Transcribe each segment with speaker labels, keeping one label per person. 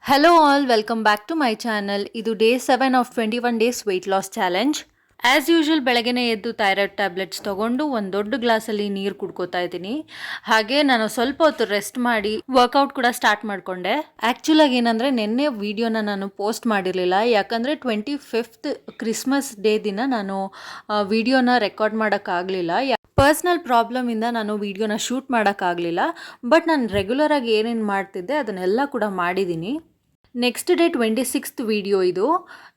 Speaker 1: Hello all, welcome back to my channel. ಇದು day 7 of 21 days weight loss challenge. As usual ಬೆಳಗ್ಗೆನೇ ಎದ್ದು thyroid tablets ತೊಗೊಂಡು ಒಂದು ದೊಡ್ಡ ಗ್ಲಾಸಲ್ಲಿ ನೀರು ಕುಡ್ಕೋತಾ ಇದ್ದೀನಿ. ಹಾಗೆ ನಾನು ಸ್ವಲ್ಪ ಹೊತ್ತು ರೆಸ್ಟ್ ಮಾಡಿ ವರ್ಕೌಟ್ ಕೂಡ ಸ್ಟಾರ್ಟ್ ಮಾಡಿಕೊಂಡೆ. ಆ್ಯಕ್ಚುಲಾಗಿ ಏನಂದರೆ ನಿನ್ನೆ ವೀಡಿಯೋನ ನಾನು ಪೋಸ್ಟ್ ಮಾಡಿರಲಿಲ್ಲ, ಯಾಕಂದರೆ 25th ಕ್ರಿಸ್ಮಸ್ ಡೇ ದಿನ ನಾನು ವೀಡಿಯೋನ ರೆಕಾರ್ಡ್ ಮಾಡೋಕ್ಕಾಗಲಿಲ್ಲ. ಪರ್ಸ್ನಲ್ ಪ್ರಾಬ್ಲಮಿಂದ ನಾನು ವೀಡಿಯೋನ ಶೂಟ್ ಮಾಡೋಕ್ಕಾಗಲಿಲ್ಲ. ಬಟ್ ನಾನು ರೆಗ್ಯುಲರಾಗಿ ಏನೇನು ಮಾಡ್ತಿದ್ದೆ ಅದನ್ನೆಲ್ಲ ಕೂಡ ಮಾಡಿದ್ದೀನಿ. ನೆಕ್ಸ್ಟ್ ಡೇ 26th ವೀಡಿಯೋ ಇದು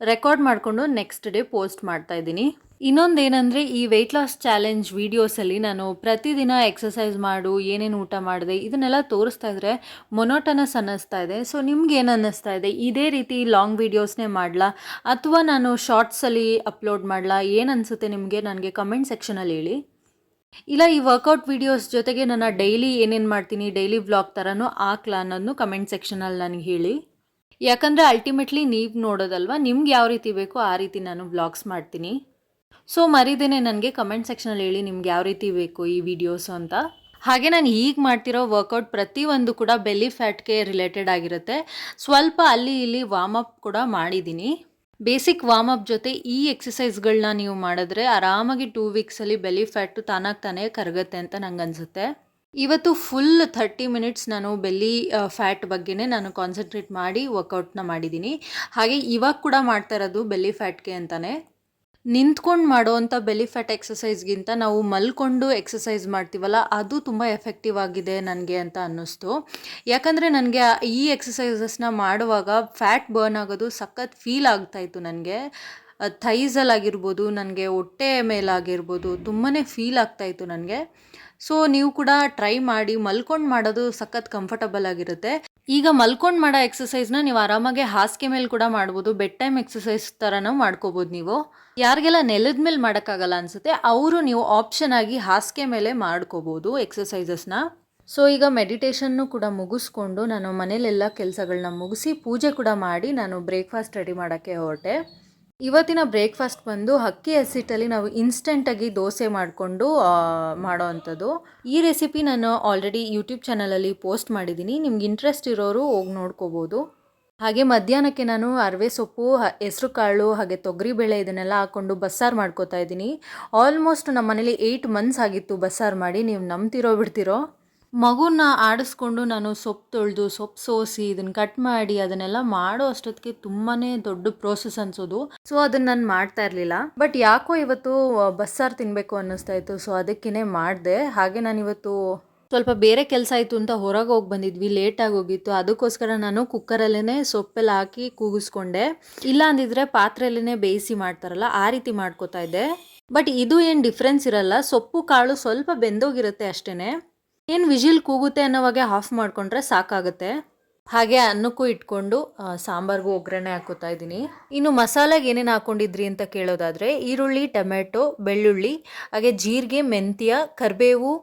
Speaker 1: ರೆಕಾರ್ಡ್ ಮಾಡಿಕೊಂಡು ನೆಕ್ಸ್ಟ್ ಡೇ ಪೋಸ್ಟ್ ಮಾಡ್ತಾ ಇದ್ದೀನಿ. ಇನ್ನೊಂದೇನೆಂದರೆ ಈ ವೆಯ್ಟ್ ಲಾಸ್ ಚಾಲೆಂಜ್ ವೀಡಿಯೋಸಲ್ಲಿ ನಾನು ಪ್ರತಿದಿನ ಎಕ್ಸಸೈಸ್ ಮಾಡು, ಏನೇನು ಊಟ ಮಾಡಿದೆ ಇದನ್ನೆಲ್ಲ ತೋರಿಸ್ತಾ ಇದ್ರೆ ಮೊನೋಟನಸ್ ಅನ್ನಿಸ್ತಾ ಇದೆ. ಸೊ ನಿಮ್ಗೆ ಏನು ಅನ್ನಿಸ್ತಾ ಇದೆ? ಇದೇ ರೀತಿ ಲಾಂಗ್ ವೀಡಿಯೋಸ್ನೇ ಮಾಡಲಾ ಅಥವಾ ನಾನು ಶಾರ್ಟ್ಸಲ್ಲಿ ಅಪ್ಲೋಡ್ ಮಾಡಲಾ? ಏನು ಅನಿಸುತ್ತೆ ನಿಮಗೆ? ನನಗೆ ಕಮೆಂಟ್ ಸೆಕ್ಷನಲ್ಲಿ ಹೇಳಿ. ಇಲ್ಲ ಈ ವರ್ಕೌಟ್ ವೀಡಿಯೋಸ್ ಜೊತೆಗೆ ನನ್ನ ಡೈಲಿ ಏನೇನು ಮಾಡ್ತೀನಿ, ಡೈಲಿ ವ್ಲಾಗ್ ಥರನೂ ಹಾಕ್ಲಾ ಅನ್ನೋದನ್ನು ಕಮೆಂಟ್ ಸೆಕ್ಷನಲ್ಲಿ ನನಗೆ ಹೇಳಿ. ಯಾಕಂದರೆ ಅಲ್ಟಿಮೇಟ್ಲಿ ನೀವು ನೋಡೋದಲ್ವ, ನಿಮ್ಗೆ ಯಾವ ರೀತಿ ಬೇಕೋ ಆ ರೀತಿ ನಾನು ವ್ಲಾಗ್ಸ್ ಮಾಡ್ತೀನಿ. ಸೊ ಮರಿದೇನೆ ನನಗೆ ಕಮೆಂಟ್ ಸೆಕ್ಷನಲ್ಲಿ ಹೇಳಿ ನಿಮ್ಗೆ ಯಾವ ರೀತಿ ಬೇಕು ಈ ವಿಡಿಯೋಸು ಅಂತ. ಹಾಗೆ ನಾನು ಈಗ ಮಾಡ್ತಿರೋ ವರ್ಕೌಟ್ ಪ್ರತಿಯೊಂದು ಕೂಡ ಬೆಲ್ಲಿ ಫ್ಯಾಟ್ಗೆ ರಿಲೇಟೆಡ್ ಆಗಿರುತ್ತೆ. ಸ್ವಲ್ಪ ಅಲ್ಲಿ ಇಲ್ಲಿ ವಾರ್ಮ್ ಅಪ್ ಕೂಡ ಮಾಡಿದ್ದೀನಿ. ಬೇಸಿಕ್ ವಾರ್ಮ್ ಅಪ್ ಜೊತೆ ಈ ಎಕ್ಸಸೈಸ್ಗಳನ್ನ ನೀವು ಮಾಡಿದ್ರೆ ಆರಾಮಾಗಿ 2 ವೀಕ್ಸಲ್ಲಿ ಬೆಲ್ಲಿ ಫ್ಯಾಟು ತಾನೇ ಕರಗುತ್ತೆ ಅಂತ ನಂಗೆ ಅನಿಸುತ್ತೆ. ಇವತ್ತು ಫುಲ್ 30 ಮಿನಿಟ್ಸ್ ನಾನು ಬೆಲ್ಲಿ ಫ್ಯಾಟ್ ಬಗ್ಗೆನೇ ನಾನು ಕಾನ್ಸಂಟ್ರೇಟ್ ಮಾಡಿ ವರ್ಕೌಟ್ನ ಮಾಡಿದ್ದೀನಿ. ಹಾಗೆ ಇವಾಗ ಕೂಡ ಮಾಡ್ತಾ ಇರೋದು ಬೆಲ್ಲಿ ಫ್ಯಾಟ್ಗೆ ಅಂತಲೇ. ನಿಂತ್ಕೊಂಡು ಮಾಡೋವಂಥ ಬೆಲ್ಲಿ ಫ್ಯಾಟ್ ಎಕ್ಸಸೈಸ್ಗಿಂತ ನಾವು ಮಲ್ಕೊಂಡು ಎಕ್ಸಸೈಸ್ ಮಾಡ್ತೀವಲ್ಲ ಅದು ತುಂಬ ಎಫೆಕ್ಟಿವ್ ಆಗಿದೆ ನನಗೆ ಅಂತ ಅನ್ನಿಸ್ತು. ಯಾಕಂದರೆ ನನಗೆ ಈ ಎಕ್ಸಸೈಸಸ್ನ ಮಾಡುವಾಗ ಫ್ಯಾಟ್ ಬರ್ನ್ ಆಗೋದು ಸಖತ್ ಫೀಲ್ ಆಗ್ತಾಯಿತ್ತು ನನಗೆ. ಥೈಸಲ್ಲಾಗಿರ್ಬೋದು, ನನಗೆ ಹೊಟ್ಟೆ ಮೇಲಾಗಿರ್ಬೋದು ತುಂಬಾ ಫೀಲ್ ಆಗ್ತಾಯಿತ್ತು ನನಗೆ. ಸೊ ನೀವು ಕೂಡ ಟ್ರೈ ಮಾಡಿ. ಮಲ್ಕೊಂಡು ಮಾಡೋದು ಸಖತ್ ಕಂಫರ್ಟಬಲ್ ಆಗಿರುತ್ತೆ. ಈಗ ಮಲ್ಕೊಂಡು ಮಾಡೋ ಎಕ್ಸಸೈಸ್ನ ನೀವು ಆರಾಮಾಗಿ ಹಾಸಿಗೆ ಮೇಲೆ ಕೂಡ ಮಾಡ್ಬೋದು. ಬೆಡ್ ಟೈಮ್ ಎಕ್ಸಸೈಸ್ ಥರನೂ ಮಾಡ್ಕೋಬೋದು ನೀವು. ಯಾರಿಗೆಲ್ಲ ನೆಲದ ಮೇಲೆ ಮಾಡೋಕ್ಕಾಗಲ್ಲ ಅನಿಸುತ್ತೆ ಅವರು ನೀವು ಆಪ್ಷನ್ ಆಗಿ ಹಾಸಿಗೆ ಮೇಲೆ ಮಾಡ್ಕೋಬೋದು ಎಕ್ಸಸೈಸಸ್ನ. ಸೊ ಈಗ ಮೆಡಿಟೇಷನ್ನು ಕೂಡ ಮುಗಿಸ್ಕೊಂಡು ನಾನು ಮನೇಲೆಲ್ಲ ಕೆಲಸಗಳನ್ನ ಮುಗಿಸಿ ಪೂಜೆ ಕೂಡ ಮಾಡಿ ನಾನು ಬ್ರೇಕ್ಫಾಸ್ಟ್ ರೆಡಿ ಮಾಡೋಕ್ಕೆ ಹೊರಟೆ. ಇವತ್ತಿನ ಬ್ರೇಕ್ಫಾಸ್ಟ್ ಬಂದು ಅಕ್ಕಿ ಹಸಿಟ್ಟಲ್ಲಿ ನಾವು ಇನ್ಸ್ಟೆಂಟಾಗಿ ದೋಸೆ ಮಾಡಿಕೊಂಡು ಮಾಡೋ ಅಂಥದ್ದು. ಈ ರೆಸಿಪಿ ನಾನು ಆಲ್ರೆಡಿ ಯೂಟ್ಯೂಬ್ ಚಾನಲಲ್ಲಿ ಪೋಸ್ಟ್ ಮಾಡಿದ್ದೀನಿ, ನಿಮ್ಗೆ ಇಂಟ್ರೆಸ್ಟ್ ಇರೋರು ಹೋಗಿ ನೋಡ್ಕೋಬೋದು. ಹಾಗೆ ಮಧ್ಯಾಹ್ನಕ್ಕೆ ನಾನು ಅರವೆ ಸೊಪ್ಪು, ಹೆಸರು ಕಾಳು ಹಾಗೆ ತೊಗರಿಬೇಳೆ ಇದನ್ನೆಲ್ಲ ಹಾಕ್ಕೊಂಡು ಬಸ್ಸಾರು ಮಾಡ್ಕೋತಾ ಇದ್ದೀನಿ. ಆಲ್ಮೋಸ್ಟ್ ನಮ್ಮ ಮನೇಲಿ 8 ಮಂತ್ಸ್ ಆಗಿತ್ತು ಬಸ್ಸಾರು ಮಾಡಿ. ನೀವು ನಂಬ್ತಿರೋ ಬಿಡ್ತಿರೋ. ಮಗುನ ಆಡಿಸ್ಕೊಂಡು ನಾನು ಸೊಪ್ಪು ತೊಳೆದು ಸೊಪ್ಪು ಸೋಸಿ ಇದನ್ನು ಕಟ್ ಮಾಡಿ ಅದನ್ನೆಲ್ಲ ಮಾಡೋ ಅಷ್ಟೊತ್ತಿಗೆ ತುಂಬಾ ದೊಡ್ಡ ಪ್ರೋಸೆಸ್ ಅನಿಸೋದು. ಸೊ ಅದನ್ನು ನಾನು ಮಾಡ್ತಾ ಇರಲಿಲ್ಲ. ಬಟ್ ಯಾಕೋ ಇವತ್ತು ಬಸ್ಸಾರು ತಿನ್ನಬೇಕು ಅನ್ನಿಸ್ತಾ ಇತ್ತು. ಸೊ ಅದಕ್ಕೇ ಮಾಡಿದೆ. ಹಾಗೆ ನಾನು ಇವತ್ತು ಸ್ವಲ್ಪ ಬೇರೆ ಕೆಲಸ ಆಯಿತು ಅಂತ ಹೊರಗೆ ಹೋಗಿ ಬಂದಿದ್ವಿ, ಲೇಟಾಗಿ ಹೋಗಿತ್ತು. ಅದಕ್ಕೋಸ್ಕರ ನಾನು ಕುಕ್ಕರಲ್ಲೇ ಸೊಪ್ಪೆಲ್ಲ ಹಾಕಿ ಕೂಗಿಸ್ಕೊಂಡೆ. ಇಲ್ಲ ಅಂದಿದ್ರೆ ಪಾತ್ರೆಯಲ್ಲೇ ಬೇಯಿಸಿ ಮಾಡ್ತಾರಲ್ಲ ಆ ರೀತಿ ಮಾಡ್ಕೋತಾ ಇದ್ದೆ. ಬಟ್ ಇದು ಏನು ಡಿಫ್ರೆನ್ಸ್ ಇರಲ್ಲ, ಸೊಪ್ಪು ಕಾಳು ಸ್ವಲ್ಪ ಬೆಂದೋಗಿರುತ್ತೆ ಅಷ್ಟೇ. ಏನು ವಿಜಿಲ್ ಕೂಗುತ್ತೆ ಅನ್ನೋವಾಗೆ ಆಫ್ ಮಾಡಿಕೊಂಡ್ರೆ ಸಾಕಾಗುತ್ತೆ. ಹಾಗೆ ಅನ್ನಕ್ಕೂ ಇಟ್ಕೊಂಡು ಸಾಂಬಾರ್ಗೂ ಒಗ್ಗರಣೆ ಹಾಕೋತಾ ಇದ್ದೀನಿ. ಇನ್ನು ಮಸಾಲೆಗೆ ಏನೇನು ಹಾಕ್ಕೊಂಡಿದ್ರಿ ಅಂತ ಕೇಳೋದಾದರೆ ಈರುಳ್ಳಿ, ಟೊಮೆಟೊ, ಬೆಳ್ಳುಳ್ಳಿ, ಹಾಗೆ ಜೀರಿಗೆ, ಮೆಂತ್ಯ, ಕರಿಬೇವು,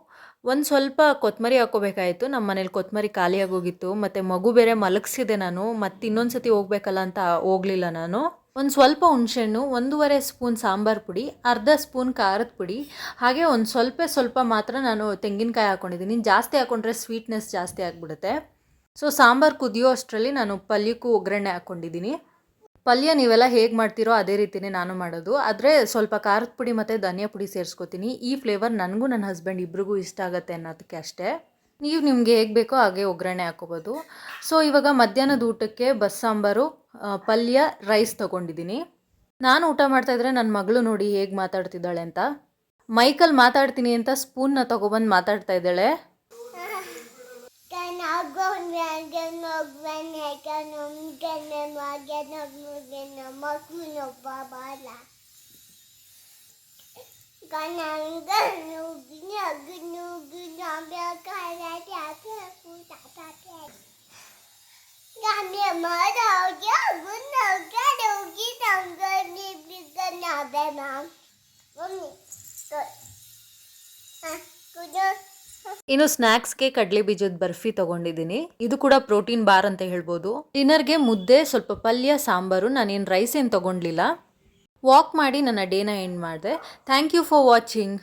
Speaker 1: ಒಂದು ಸ್ವಲ್ಪ ಕೊತ್ತಂಬರಿ ಹಾಕೋಬೇಕಾಯಿತು. ನಮ್ಮ ಮನೇಲಿ ಕೊತ್ತಂಬರಿ ಖಾಲಿಯಾಗೋಗಿತ್ತು. ಮತ್ತು ಮಗು ಬೇರೆ ಮಲಗಿಸಿದೆ ನಾನು. ಮತ್ತು ಇನ್ನೊಂದು ಸತಿ ಹೋಗ್ಬೇಕಲ್ಲ ಅಂತ ಹೋಗಲಿಲ್ಲ ನಾನು. ಒಂದು ಸ್ವಲ್ಪ ಹುಣಸೆಹಣ್ಣು, 1.5 ಸ್ಪೂನ್ ಸಾಂಬಾರು ಪುಡಿ, ಅರ್ಧ ಸ್ಪೂನ್ ಖಾರದ ಪುಡಿ, ಹಾಗೆ ಒಂದು ಸ್ವಲ್ಪ ಮಾತ್ರ ನಾನು ತೆಂಗಿನಕಾಯಿ ಹಾಕ್ಕೊಂಡಿದ್ದೀನಿ. ಜಾಸ್ತಿ ಹಾಕ್ಕೊಂಡ್ರೆ ಸ್ವೀಟ್ನೆಸ್ ಜಾಸ್ತಿ ಆಗಿಬಿಡುತ್ತೆ. ಸೊ ಸಾಂಬಾರು ಕುದಿಯೋ ಅಷ್ಟರಲ್ಲಿ ನಾನು ಪಲ್ಯಕ್ಕೂ ಒಗ್ಗರಣೆ ಹಾಕ್ಕೊಂಡಿದ್ದೀನಿ. ಪಲ್ಯ ನೀವೆಲ್ಲ ಹೇಗೆ ಮಾಡ್ತೀರೋ ಅದೇ ರೀತಿಯೇ ನಾನು ಮಾಡೋದು. ಆದರೆ ಸ್ವಲ್ಪ ಖಾರದ ಪುಡಿ ಮತ್ತು ಧನಿಯಾ ಪುಡಿ ಸೇರಿಸ್ಕೊತೀನಿ. ಈ ಫ್ಲೇವರ್ ನನಗೂ ನನ್ನ ಹಸ್ಬೆಂಡ್ ಇಬ್ರಿಗೂ ಇಷ್ಟ ಆಗುತ್ತೆ ಅನ್ನೋದಕ್ಕೆ ಅಷ್ಟೇ. ನೀವು ನಿಮಗೆ ಹೇಗೆ ಬೇಕೋ ಹಾಗೆ ಒಗ್ಗರಣೆ ಹಾಕ್ಕೋಬೋದು. ಸೊ ಇವಾಗ ಮಧ್ಯಾಹ್ನದ ಊಟಕ್ಕೆ ಬಸ್ಸಾಂಬಾರು, ಪಲ್ಯ, ರೈಸ್ ತೊಗೊಂಡಿದ್ದೀನಿ. ನಾನು ಊಟ ಮಾಡ್ತಾಯಿದ್ರೆ ನನ್ನ ಮಗಳು ನೋಡಿ ಹೇಗೆ ಮಾತಾಡ್ತಿದ್ದಾಳೆ ಅಂತ. ಮೈಕಲ್ಲಿ ಮಾತಾಡ್ತೀನಿ ಅಂತ ಸ್ಪೂನ್ನ ತೊಗೊಬಂದು ಮಾತಾಡ್ತಾ ಇದ್ದಾಳೆ. ಇನ್ನು ಸ್ನ್ಯಾಕ್ಸ್ಗೆ ಕಡಲೆ ಬೀಜದ ಬರ್ಫಿ ತೊಗೊಂಡಿದ್ದೀನಿ. ಇದು ಕೂಡ ಪ್ರೋಟೀನ್ ಬಾರ್ ಅಂತ ಹೇಳ್ಬೋದು. ಡಿನ್ನರ್ಗೆ ಮುದ್ದೆ, ಸ್ವಲ್ಪ ಪಲ್ಯ, ಸಾಂಬಾರು. ನಾನೇನು ರೈಸ್ ಏನು ತೊಗೊಂಡ್ಲಿಲ್ಲ. ವಾಕ್ ಮಾಡಿ ನನ್ನ ಡೇನ ಎಂಡ್ ಮಾಡಿದೆ. Thank you for watching.